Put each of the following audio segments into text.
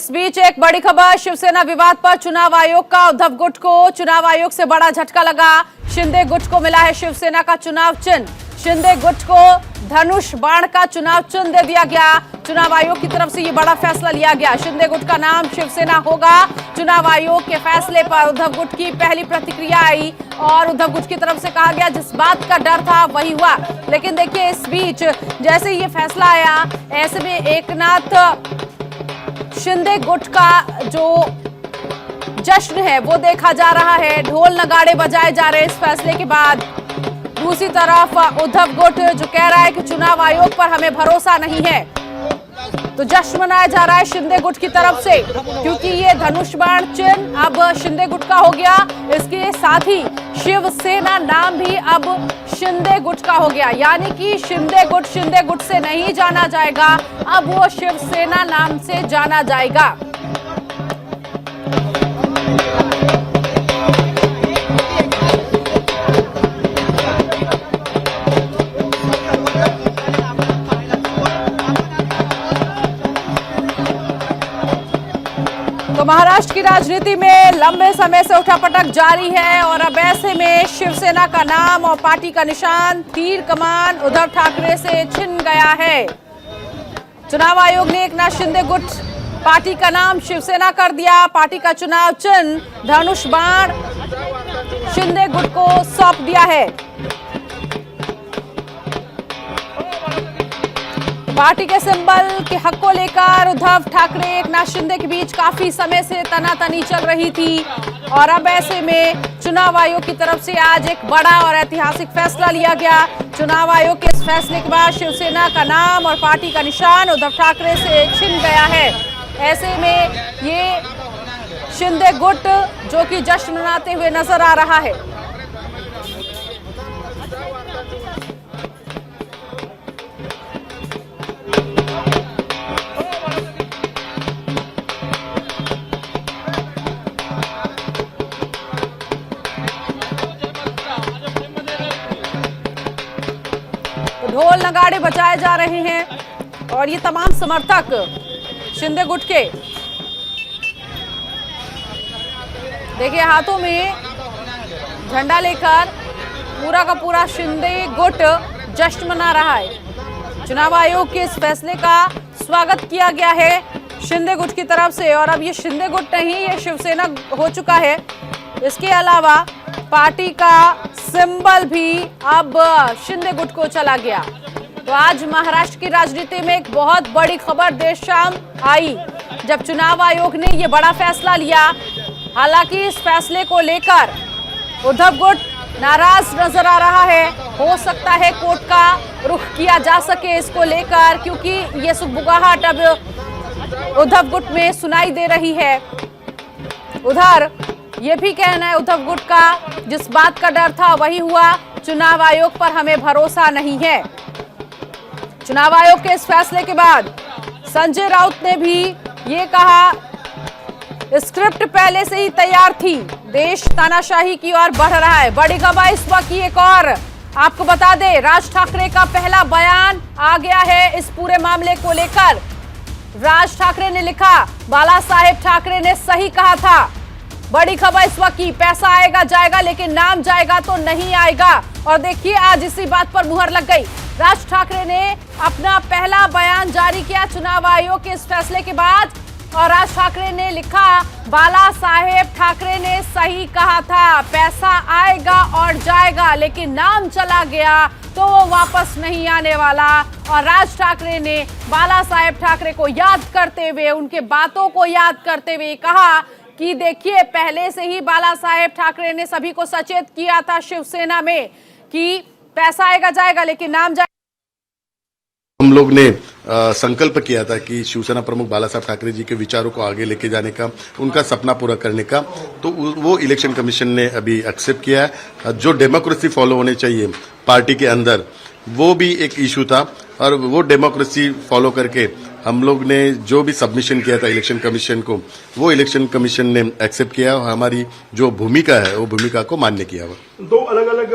इस बीच एक बड़ी खबर, शिवसेना विवाद पर चुनाव आयोग का। उद्धव गुट को चुनाव आयोग से बड़ा झटका लगा। शिंदे गुट को मिला है शिवसेना का चुनाव चिन्ह। शिंदे गुट को धनुष बाण का चुनाव चिन्ह दे दिया गया। चुनाव आयोग की तरफ से ये बड़ा फैसला लिया गया। शिंदे गुट का नाम शिवसेना होगा। चुनाव आयोग के फैसले पर उद्धव गुट की पहली प्रतिक्रिया आई और उद्धव गुट की तरफ से कहा गया जिस बात का डर था वही हुआ। लेकिन देखिए, इस बीच जैसे ये फैसला आया, ऐसे में एकनाथ शिंदे गुट का जो जश्न है वो देखा जा रहा है। ढोल नगाड़े बजाए जा रहे हैं इस फैसले के बाद। दूसरी तरफ उद्धव गुट जो कह रहा है कि चुनाव आयोग पर हमें भरोसा नहीं है, तो जश्न मनाया जा रहा है शिंदे गुट की तरफ से, क्योंकि ये धनुष बाण चिन्ह अब शिंदे गुट का हो गया। इसके साथ ही शिवसेना नाम भी अब शिंदे गुट का हो गया, यानी कि शिंदे गुट से नहीं जाना जाएगा, अब वो शिवसेना नाम से जाना जाएगा। तो महाराष्ट्र की राजनीति में लंबे समय से उठापटक जारी है और अब ऐसे में शिवसेना का नाम और पार्टी का निशान तीर कमान उद्धव ठाकरे से छिन गया है। चुनाव आयोग ने एकनाथ शिंदे गुट पार्टी का नाम शिवसेना कर दिया। पार्टी का चुनाव चिन्ह धनुष बाण शिंदे गुट को सौंप दिया है। पार्टी के सिंबल के हक को लेकर उद्धव ठाकरे एकनाथ शिंदे के बीच काफी समय से तनातनी चल रही थी और अब ऐसे में चुनाव आयोग की तरफ से आज एक बड़ा और ऐतिहासिक फैसला लिया गया। चुनाव आयोग के इस फैसले के बाद शिवसेना का नाम और पार्टी का निशान उद्धव ठाकरे से छिन गया है। ऐसे में ये शिंदे गुट जो कि जश्न मनाते हुए नजर आ रहा है। ढोल नगाड़े बजाए जा रहे हैं और ये तमाम समर्थक शिंदे गुट के देखिए हाथों में झंडा लेकर पूरा का पूरा शिंदे गुट जश्न मना रहा है। चुनाव आयोग के इस फैसले का स्वागत किया गया है शिंदे गुट की तरफ से और अब ये शिंदे गुट नहीं, ये शिवसेना हो चुका है। इसके अलावा पार्टी का सिंबल भी अब शिंदे गुट को चला गया। तो आज महाराष्ट्र की राजनीति में एक बहुत बड़ी खबर देर शाम आई जब चुनाव आयोग ने ये बड़ा फैसला लिया। हालांकि इस फैसले को लेकर उद्धव गुट नाराज नजर आ रहा है। हो सकता है कोर्ट का रुख किया जा सके इसको लेकर, क्योंकि ये सुगबुगाहट अब उद्धव गुट में सुनाई दे रही है। उधर ये भी कहना है उद्धव गुट का जिस बात का डर था वही हुआ। चुनाव आयोग पर हमें भरोसा नहीं है। चुनाव आयोग के इस फैसले के बाद संजय राउत ने भी ये कहा, स्क्रिप्ट पहले से ही तैयार थी, देश तानाशाही की ओर बढ़ रहा है। बड़ी खबर इस वक्त की एक और आपको बता दें, राज ठाकरे का पहला बयान आ गया है इस पूरे मामले को लेकर। राज ठाकरे ने लिखा, बाला साहेब ठाकरे ने सही कहा था। बड़ी खबर इस वक्त की, पैसा आएगा जाएगा लेकिन नाम जाएगा तो नहीं आएगा। और देखिए आज इसी बात पर मुहर लग गई। राज ठाकरे ने अपना पहला बयान जारी किया चुनाव आयोग के इस फैसले के बाद और राज ठाकरे ने लिखा, बाला साहेब ठाकरे ने सही कहा था, पैसा आएगा और जाएगा लेकिन नाम चला गया तो वो वापस नहीं आने वाला। और राज ठाकरे ने बाला साहेब ठाकरे को याद करते हुए, उनके बातों को याद करते हुए कहा कि देखिए पहले से ही बाला साहेब ठाकरे ने सभी को सचेत किया था शिवसेना में कि पैसा आएगा जाएगा लेकिन नाम जाएगा। हम लोग ने संकल्प किया था कि शिवसेना प्रमुख बाला साहब ठाकरे जी के विचारों को आगे लेके जाने का, उनका सपना पूरा करने का, तो वो इलेक्शन कमीशन ने अभी एक्सेप्ट किया है। जो डेमोक्रेसी फॉलो होनी चाहिए पार्टी के अंदर, वो भी एक इशू था और वो डेमोक्रेसी फॉलो करके हम लोग ने जो भी सबमिशन किया था इलेक्शन कमीशन को, वो इलेक्शन कमीशन ने एक्सेप्ट किया और हमारी जो भूमिका है वो भूमिका को मान्य किया हुआ। दो अलग अलग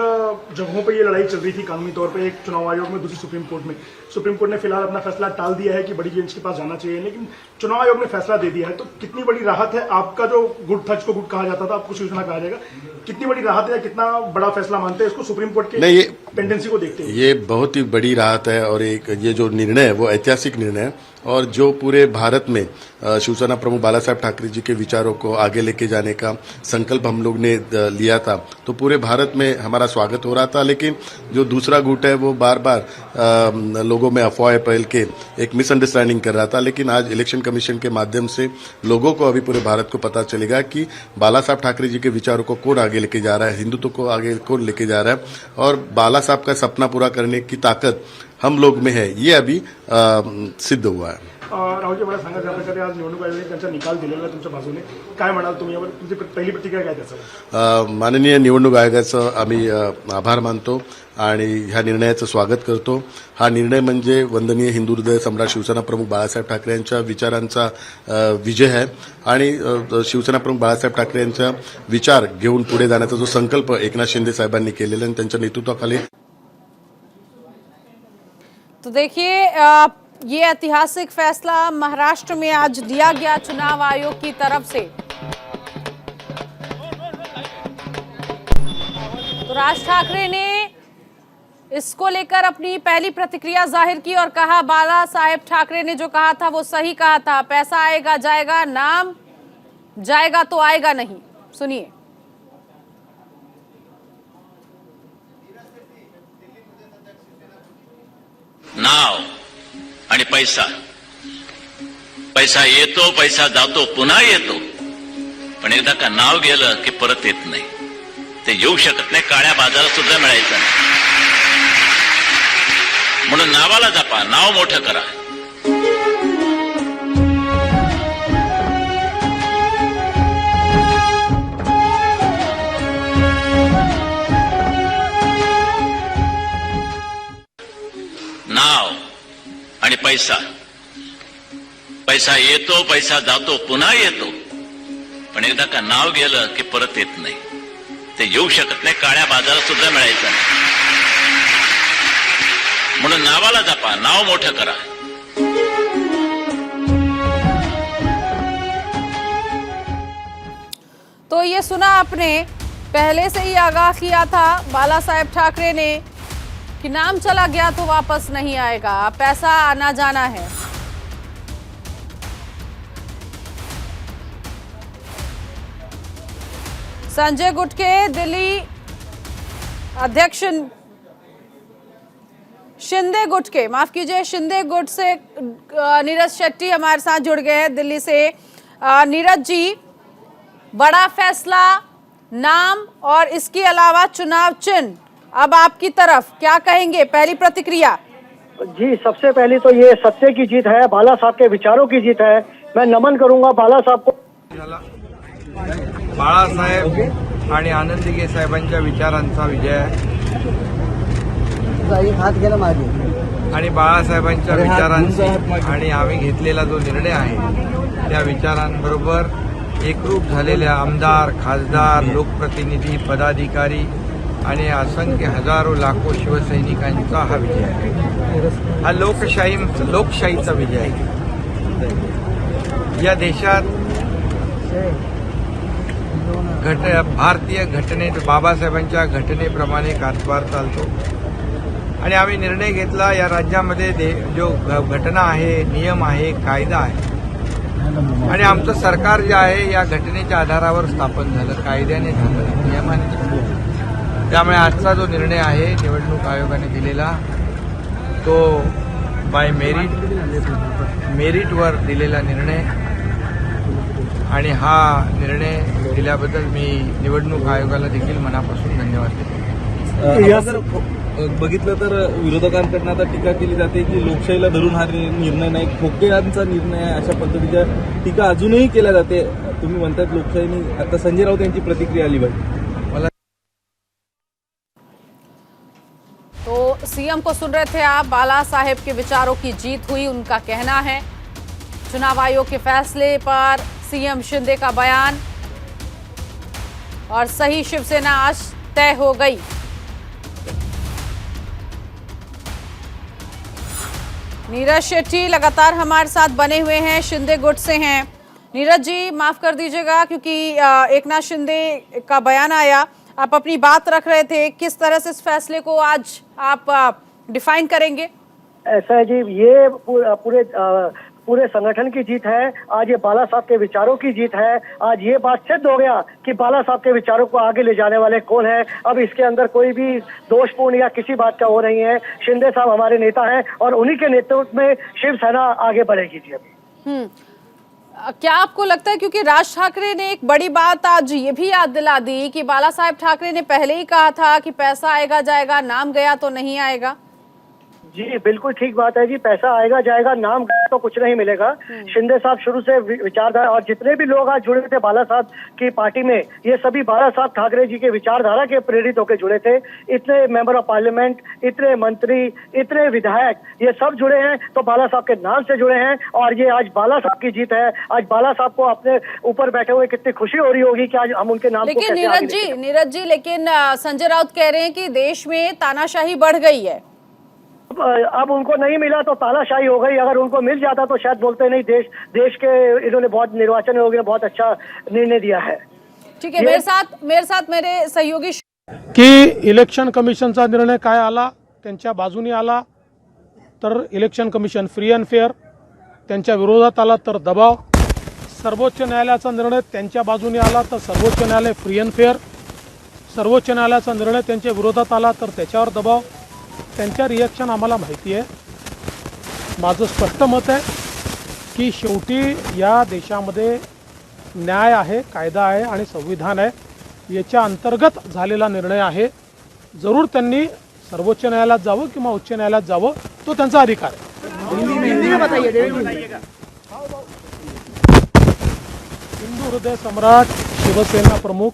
जगहों पर ये लड़ाई चल रही थी कानूनी तौर पे, एक चुनाव आयोग में, दूसरी सुप्रीम कोर्ट में। सुप्रीम कोर्ट ने फिलहाल अपना फैसला टाल दिया है कि बड़ी बेंच के पास जाना चाहिए, लेकिन चुनाव आयोग ने फैसला दे दिया है। तो कितनी बड़ी राहत है? आपका जो गुट था, जिसको गुट कहा जाता था, आपको शिवसेना कहा जाएगा, कितनी बड़ी राहत है, कितना बड़ा फैसला मानते हैं इसको सुप्रीम कोर्ट के नहीं, पेंडेंसी को देखते हुए? ये बहुत ही बड़ी राहत है और एक ये जो निर्णय है वो ऐतिहासिक निर्णय है और जो पूरे भारत में शिवसेना प्रमुख बाला साहेब ठाकरे जी के विचारों को आगे लेके जाने का संकल्प हम लोग ने लिया था, तो पूरे भारत में हमारा स्वागत हो रहा था। लेकिन जो दूसरा गुट है वो बार बार लोगों में अफवाहें फैल के एक मिसअंडरस्टैंडिंग कर रहा था। लेकिन आज इलेक्शन कमीशन के माध्यम से लोगों को, अभी पूरे भारत को पता चलेगा कि बाला साहब ठाकरे जी के विचारों को कौन आगे लेके जा रहा है, हिंदुत्व को आगे कौन लेके जा रहा है और बाला साहब का सपना पूरा करने की ताकत हम लोग में है, ये अभी सिद्ध हुआ है। राहुलजी, मला सांगा, ज्या प्रकारे आज निवडणूक आयोगाने त्यांचा निकाल दिलेला आहे तुमच्या बाजूने, काय म्हणाल तुम्ही यावर? तुमची पहिली प्रतिक्रिया काय त्याचं? माननीय निवडणूक आयोगाचं आम्ही आभार मानतो आणि ह्या निर्णयाचं स्वागत करतो। हा निर्णय म्हणजे वंदनीय हिंदू हृदय सम्राट शिवसेना प्रमुख बाळासाहेब ठाकरे यांच्या विचारांचा विजय आहे आणि शिवसेना प्रमुख बाळासाहेब ठाकरे यांचा विचार घेऊन पुढे जाण्याचा जो संकल्प एकनाथ शिंदे साहेबांनी केलेला आणि त्यांच्या नेतृत्वाखाली। तो देखिए, ये ऐतिहासिक फैसला महाराष्ट्र में आज दिया गया चुनाव आयोग की तरफ से। तो राज ठाकरे ने इसको लेकर अपनी पहली प्रतिक्रिया जाहिर की और कहा, बाला साहेब ठाकरे ने जो कहा था वो सही कहा था, पैसा आएगा जाएगा, नाम जाएगा तो आएगा नहीं। सुनिए। नाव आणि पैसा, पैसा येतो, पैसा जातो, पुन्हा येतो, पण एकदा का नाव गेलं की परत येत नाही, ते येऊ शकत नाही, काळ्या बाजारात सुद्धा मिळायचं नाही। म्हणून नावाला जपा, नाव मोठं करा। नाव आणि पैसा, पैसा येतो, पैसा जातो, पुन्हा येतो, पण एकदा का नाव गेलं की परत येत नाही, ते येऊ शकत नाही, काळ्या बाजारात सुद्धा मिळायचं नाही। म्हणून नावाला जपा, नाव मोठं करा। तो ये सुना आपने, पहले से ही आगाह किया था बाला साहेब ठाकरे ने कि नाम चला गया तो वापस नहीं आएगा, पैसा आना जाना है। संजय गुट के दिल्ली अध्यक्ष शिंदे गुट के, माफ कीजिए, शिंदे गुट से नीरज शेट्टी हमारे साथ जुड़ गए हैं दिल्ली से। नीरज जी, बड़ा फैसला, नाम और इसके अलावा चुनाव चिन्ह अब आपकी तरफ, क्या कहेंगे? पहली प्रतिक्रिया। जी, सबसे पहली तो ये सत्य की जीत है, बाला साहब के विचारों की जीत है। मैं नमन करूंगा बाला साहब को। बाळासाहेब आणि आनंदीगे साहेबांच्या विचारांचा विजय आहे आणि बाळासाहेबांच्या विचारांची आणि आम्ही घेतलेला जो निर्णय आहे त्या विचारांबरोबर एकरूप झालेल्या आमदार, खासदार, लोकप्रतिनिधी, पदाधिकारी आणि असंख्य हजारो लाखो शिवसैनिकांचा हा विजय आहे। हा लोकशाहीचा विजय आहे। या देशात भारतीय घटनेत बाबासाहेबांच्या घटनेप्रमाणे कारभार चालतो आणि आम्ही निर्णय घेतला, या राज्यामध्ये जो घटना आहे, नियम आहे, कायदा आहे आणि आमचं सरकार जे आहे या घटनेच्या आधारावर स्थापन झालं, कायद्याने झालं, नियमाने झालं। त्यामुळे आजचा जो निर्णय आहे निवडणूक आयोगाने दिलेला, तो बाय मेरिटवर दिलेला निर्णय आणि हा निर्णय दिल्याबद्दल मी निवडणूक आयोगाला देखील मनापासून धन्यवाद देतो। बघितलं तर विरोधकांकडून आता टीका केली जाते की लोकशाहीला धरून हा निर्णय नाही, खोकेरांचा निर्णय आहे, अशा पद्धतीच्या टीका अजूनही केल्या जाते। तुम्ही म्हणतात लोकशाहीने, आता संजय राऊत यांची प्रतिक्रिया आली पाहिजे। मला तो सीएम को सुन रहे थे आप, बाला साहेब के विचारों की जीत हुई, उनका कहना है। चुनाव आयोग के फैसले पर सीएम शिंदे का बयान और सही शिवसेना आज तय हो गई। नीरज शेट्टी लगातार हमारे साथ बने हुए हैं, शिंदे गुट से हैं। नीरज जी माफ कर दीजिएगा क्योंकि एकनाथ शिंदे का बयान आया, आप अपनी बात रख रहे थे, किस तरह से इस फैसले को आज आप डिफाइन करेंगे? ऐसा है जी, ये पूरे संगठन की जीत है। आज ये बाला साहब के विचारों की जीत है। आज ये बात सिद्ध हो गया कि बाला साहब के विचारों को आगे ले जाने वाले कौन है। अब इसके अंदर कोई भी दोषपूर्ण या किसी बात का हो नहीं है। शिंदे साहब हमारे नेता हैं और उन्हीं के नेतृत्व में शिवसेना आगे बढ़ेगी जी। अभी क्या आपको लगता है, क्योंकि राज ठाकरे ने एक बड़ी बात आज ये भी याद दिला दी कि बाला साहेब ठाकरे ने पहले ही कहा था कि पैसा आएगा जाएगा, नाम गया तो नहीं आएगा? जी बिल्कुल ठीक बात है जी, पैसा आएगा जाएगा, नाम तो कुछ नहीं मिलेगा। शिंदे साहब शुरू से विचारधारा, और जितने भी लोग आज जुड़े थे बाला साहब की पार्टी में, ये सभी बाला साहब ठाकरे जी के विचारधारा के प्रेरित होकर जुड़े थे। इतने मेंबर ऑफ पार्लियामेंट, इतने मंत्री, इतने विधायक, ये सब जुड़े हैं तो बाला साहब के नाम से जुड़े हैं। और ये आज बाला साहब की जीत है। आज बाला साहब को अपने ऊपर बैठे हुए कितनी खुशी हो रही होगी कि आज हम उनके नाम को कैसे आगे लेके नीरज जी, लेकिन संजय राउत कह रहे हैं कि देश में तानाशाही बढ़ गई है। अब उनको नहीं मिला तो तानाशाही हो गई। अगर उनको मिल जाता तो शायद बोलते नहीं। देश के इन्होंने बहुत निर्वाचन आयोग ने बहुत अच्छा निर्णय दिया है। ठीक है, मेरे साथ मेरे सहयोगी की इलेक्शन कमिशनचा निर्णय काय आला, त्यांच्या बाजूने आला तर election commission free and fair, त्यांच्या विरोधात आला तर दबाव, सर्वोच्च न्यायालयाचा निर्णय त्यांच्या बाजूने आला तर सर्वोच्च न्यायालय फ्री अँड फेअर, सर्वोच्च न्यायालयाचा निर्णय त्यांच्या विरोधात आला तर त्याच्यावर दबाव। त्यांच्या रिॲक्शन आम्हाला माहिती आहे। माझं स्पष्ट मत आहे की शेवटी या देशामध्ये न्याय आहे, कायदा आहे आणि संविधान आहे, याच्या अंतर्गत झालेला निर्णय आहे। जरूर त्यांनी सर्वोच्च न्यायालयात जावं किंवा उच्च न्यायालयात जावं, तो त्यांचा अधिकार आहे। हिंदू हृदय सम्राट शिवसेना प्रमुख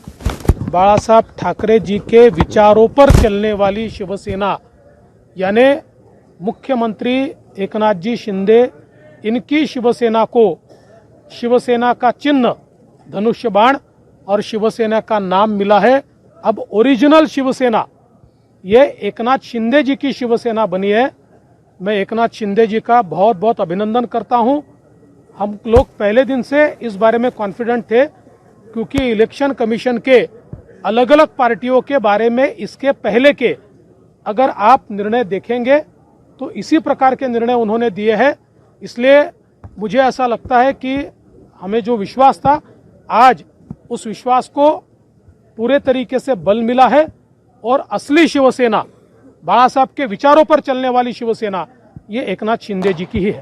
बाळासाहब ठाकरे जी के विचारों पर चलने वाली शिवसेना, यानी मुख्यमंत्री एकनाथ जी शिंदे, इनकी शिवसेना को शिवसेना का चिन्ह धनुष्य बाण और शिवसेना का नाम मिला है। अब ओरिजिनल शिवसेना ये एकनाथ शिंदे जी की शिवसेना बनी है। मैं एकनाथ शिंदे जी का बहुत बहुत अभिनंदन करता हूं। हम लोग पहले दिन से इस बारे में कॉन्फिडेंट थे, क्योंकि इलेक्शन कमीशन के अलग अलग पार्टियों के बारे में इसके पहले के अगर आप निर्णय देखेंगे तो इसी प्रकार के निर्णय उन्होंने दिए हैं। इसलिए मुझे ऐसा लगता है कि हमें जो विश्वास था, आज उस विश्वास को पूरे तरीके से बल मिला है और असली शिवसेना, बाला साहब के विचारों पर चलने वाली शिवसेना, ये एकनाथ शिंदे जी की ही है।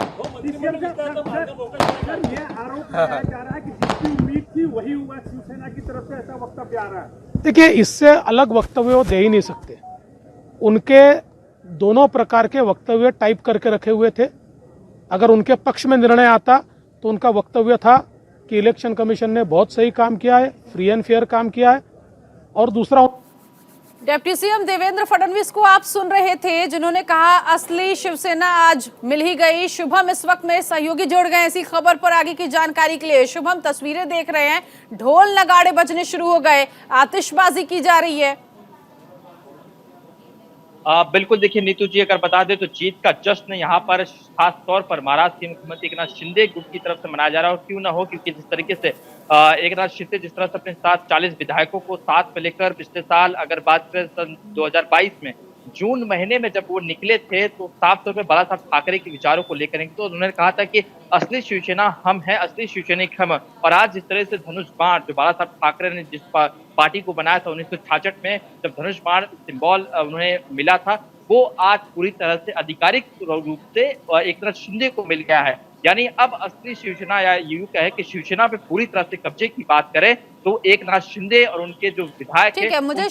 देखिए, इससे अलग वक्तव्य वो दे ही नहीं सकते। उनके दोनों प्रकार के वक्तव्य टाइप करके रखे हुए थे। अगर उनके पक्ष में निर्णय आता तो उनका वक्तव्य था कि इलेक्शन कमीशन ने बहुत सही काम किया है, फ्री एंड फेयर काम किया है। और दूसरा, डिप्टी सीएम देवेंद्र फडणवीस को आप सुन रहे थे, जिन्होंने कहा असली शिवसेना आज मिल ही गई। शुभम इस वक्त में सहयोगी जुड़ गए इसी खबर पर आगे की जानकारी के लिए। शुभम, तस्वीरें देख रहे हैं, ढोल नगाड़े बजने शुरू हो गए, आतिशबाजी की जा रही है। बिल्कुल, देखिए नीतू जी, अगर बता दें तो जीत का जश्न यहाँ पर खास तौर पर महाराष्ट्र के मुख्यमंत्री एकनाथ शिंदे ग्रुप की तरफ से मनाया जा रहा है। और क्यों ना हो, क्योंकि जिस तरीके से एकनाथ शिंदे जिस तरह से अपने साथ 40 विधायकों को साथ में लेकर पिछले साल, अगर बात करें सन 2022 में जून महीने में जब वो निकले थे, तो साफ तौर पर बाला साहब ठाकरे के विचारों को लेकर तो उन्होंने कहा था कि असली शिवसेना हम हैं, असली शिवसैनिक हम। और आज जिस तरह से धनुष बाण जो बाला साहब ठाकरे ने जिस पार्टी को बनाया था 1966 में, जब धनुष बाण सिंबल उन्हें मिला था, वो आज पूरी तरह से आधिकारिक रूप से एकनाथ शिंदे को मिल गया है। यानी अब असली शिवसेना, या यूं कहे कि शिवसेना पे पूरी तरह से कब्जे की बात करें तो एकनाथ शिंदे और उनके जो विधायक ठीक है, मुझे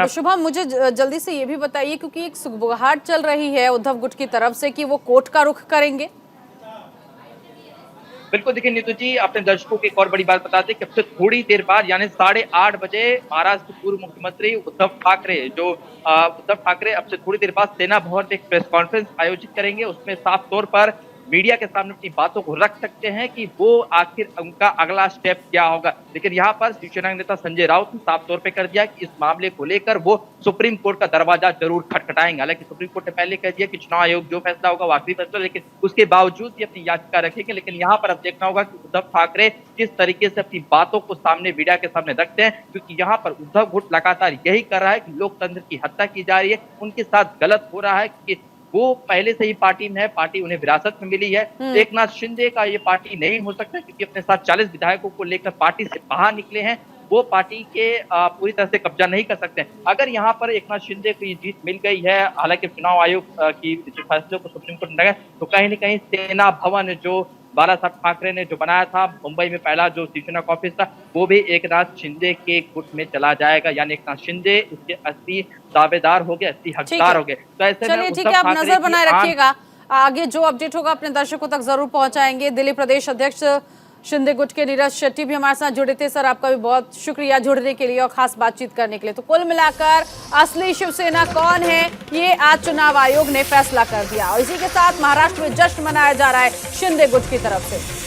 शुभम मुझे जल्दी से ये भी बताइए, क्योंकि एक सुगबुगाहट चल रही है उद्धव गुट की तरफ से कि वो कोर्ट का रुख करेंगे। बिल्कुल, देखिए नीतू जी, अपने दर्शकों को एक और बड़ी बात बताते हैं कि अब से थोड़ी देर बाद यानी 8:30 बजे महाराष्ट्र के पूर्व मुख्यमंत्री उद्धव ठाकरे अब से थोड़ी देर बाद सेना भवन में एक प्रेस कॉन्फ्रेंस आयोजित करेंगे। उसमें साफ तौर पर मीडिया के सामने अपनी बातों को रख सकते हैं कि वो आखिर उनका अगला स्टेप क्या होगा। लेकिन यहाँ पर शिवसेना नेता संजय राउत ने साफ तौर पे कर दिया कि इस मामले को लेकर वो सुप्रीम कोर्ट का दरवाजा जरूर खटखटाएंगे। हालांकि सुप्रीम कोर्ट ने पहले कह दिया कि चुनाव आयोग जो फैसला होगा वो आखिरी फैसला, लेकिन उसके बावजूद भी अपनी याचिका रखेंगे। लेकिन यहाँ पर अब देखना होगा कि उद्धव ठाकरे किस तरीके से अपनी बातों को सामने मीडिया के सामने रखते हैं, क्योंकि यहाँ पर उद्धव गुट लगातार यही कर रहा है कि लोकतंत्र की हत्या की जा रही है, उनके साथ गलत हो रहा है क्योंकि वो पहले से ही पार्टी में है, पार्टी उन्हें विरासत में मिली है। एकनाथ शिंदे का ये पार्टी नहीं हो सकता क्योंकि अपने साथ 40 विधायकों को लेकर पार्टी से बाहर निकले हैं, वो पार्टी के पूरी तरह से कब्जा नहीं कर सकते। अगर यहाँ पर एकनाथ शिंदे को ये जीत मिल गई है, हालांकि चुनाव आयोग की फैसलों को सुप्रीम कोर्ट ने, तो कहीं न कहीं सेना भवन जो बाला साहब ठाकरे ने जो बनाया था मुंबई में, पहला जो शिवसेना का ऑफिस था, वो भी एकनाथ शिंदे के गुट में चला जाएगा। यानी एकनाथ शिंदे उसके 80 दावेदार हो गए, 80 हकदार हो गए। तो ऐसे में चलिए ठीक है, आप नजर बनाए रखिएगा, आगे जो अपडेट होगा अपने दर्शकों तक जरूर पहुंचाएंगे। दिल्ली प्रदेश अध्यक्ष शिंदे गुट के नीरज शेट्टी भी हमारे साथ जुड़े थे। सर, आपका भी बहुत शुक्रिया जुड़ने के लिए और खास बातचीत करने के लिए। तो कुल मिलाकर असली शिवसेना कौन है, ये आज चुनाव आयोग ने फैसला कर दिया और इसी के साथ महाराष्ट्र में जश्न मनाया जा रहा है शिंदे गुट की तरफ से।